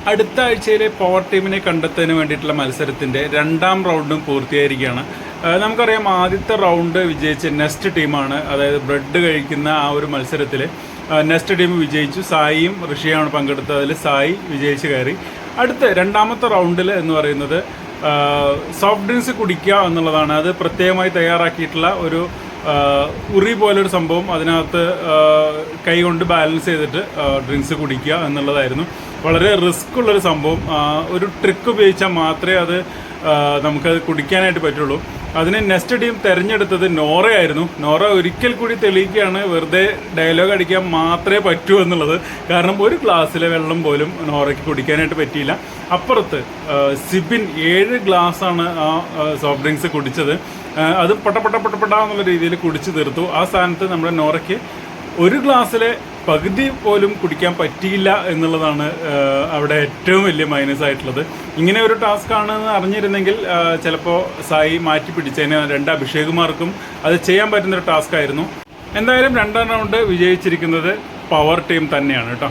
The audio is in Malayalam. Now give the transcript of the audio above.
അടുത്ത ആഴ്ചയിലെ പവർ ടീമിനെ കണ്ടെത്തുന്നതിന് വേണ്ടിയിട്ടുള്ള മത്സരത്തിൻ്റെ രണ്ടാം റൗണ്ടും പൂർത്തിയായിരിക്കുകയാണ്. നമുക്കറിയാം ആദ്യത്തെ റൗണ്ട് വിജയിച്ച നെസ്റ്റ് ടീമാണ്, അതായത് ബ്രെഡ് കഴിക്കുന്ന ആ ഒരു മത്സരത്തിൽ നെസ്റ്റ് ടീം വിജയിച്ചു. സായിയും ഋഷിയാണ് പങ്കെടുത്തത്. അതിൽ സായി വിജയിച്ച് കയറി. അടുത്ത രണ്ടാമത്തെ റൗണ്ടിൽ എന്ന് പറയുന്നത് സോഫ്റ്റ് ഡ്രിങ്ക്സ് കുടിക്കുക എന്നുള്ളതാണ്. അത് പ്രത്യേകമായി തയ്യാറാക്കിയിട്ടുള്ള ഒരു ഉറി പോലൊരു സംഭവം, അതിനകത്ത് കൈ കൊണ്ട് ബാലൻസ് ചെയ്തിട്ട് ഡ്രിങ്ക്സ് കുടിക്കുക എന്നുള്ളതായിരുന്നു. വളരെ റിസ്ക് ഉള്ളൊരു സംഭവം. ഒരു ട്രിക്ക് ഉപയോഗിച്ചാൽ മാത്രമേ അത് നമുക്കത് കുടിക്കാനായിട്ട് പറ്റുള്ളൂ. അതിന് നെക്സ്റ്റ് ടീം തിരഞ്ഞെടുത്തത് നോറയായിരുന്നു. നോറ ഒരിക്കൽ കൂടി തെളിയിക്കുകയാണ് വെറുതെ ഡയലോഗ് അടിക്കാൻ മാത്രമേ പറ്റൂ എന്നുള്ളത്. കാരണം ഒരു ഗ്ലാസ്സിലെ വെള്ളം പോലും നോറയ്ക്ക് കുടിക്കാനായിട്ട് പറ്റിയില്ല. അപ്പുറത്ത് സിബിൻ 7 ഗ്ലാസ്സാണ് ആ സോഫ്റ്റ് ഡ്രിങ്ക്സ് കുടിച്ചത്. അത് പൊട്ട എന്നുള്ള രീതിയിൽ കുടിച്ചു തീർത്തു. ആ സ്ഥാനത്ത് നമ്മുടെ നോറയ്ക്ക് ഒരു ഗ്ലാസ്സിലെ പകുതി പോലും കുടിക്കാൻ പറ്റിയില്ല എന്നുള്ളതാണ് അവിടെ ഏറ്റവും വലിയ മൈനസ് ആയിട്ടുള്ളത്. ഇങ്ങനെ ഒരു ടാസ്ക് ആണെന്ന് അറിഞ്ഞിരുന്നെങ്കിൽ ചിലപ്പോൾ സായി മാറ്റി പിടിച്ചതിന് 2 അഭിഷേകുമാർക്കും അത് ചെയ്യാൻ പറ്റുന്നൊരു ടാസ്ക് ആയിരുന്നു. എന്തായാലും രണ്ടാം റൗണ്ട് വിജയിച്ചിരിക്കുന്നത് പവർ ടീം തന്നെയാണ് കേട്ടോ.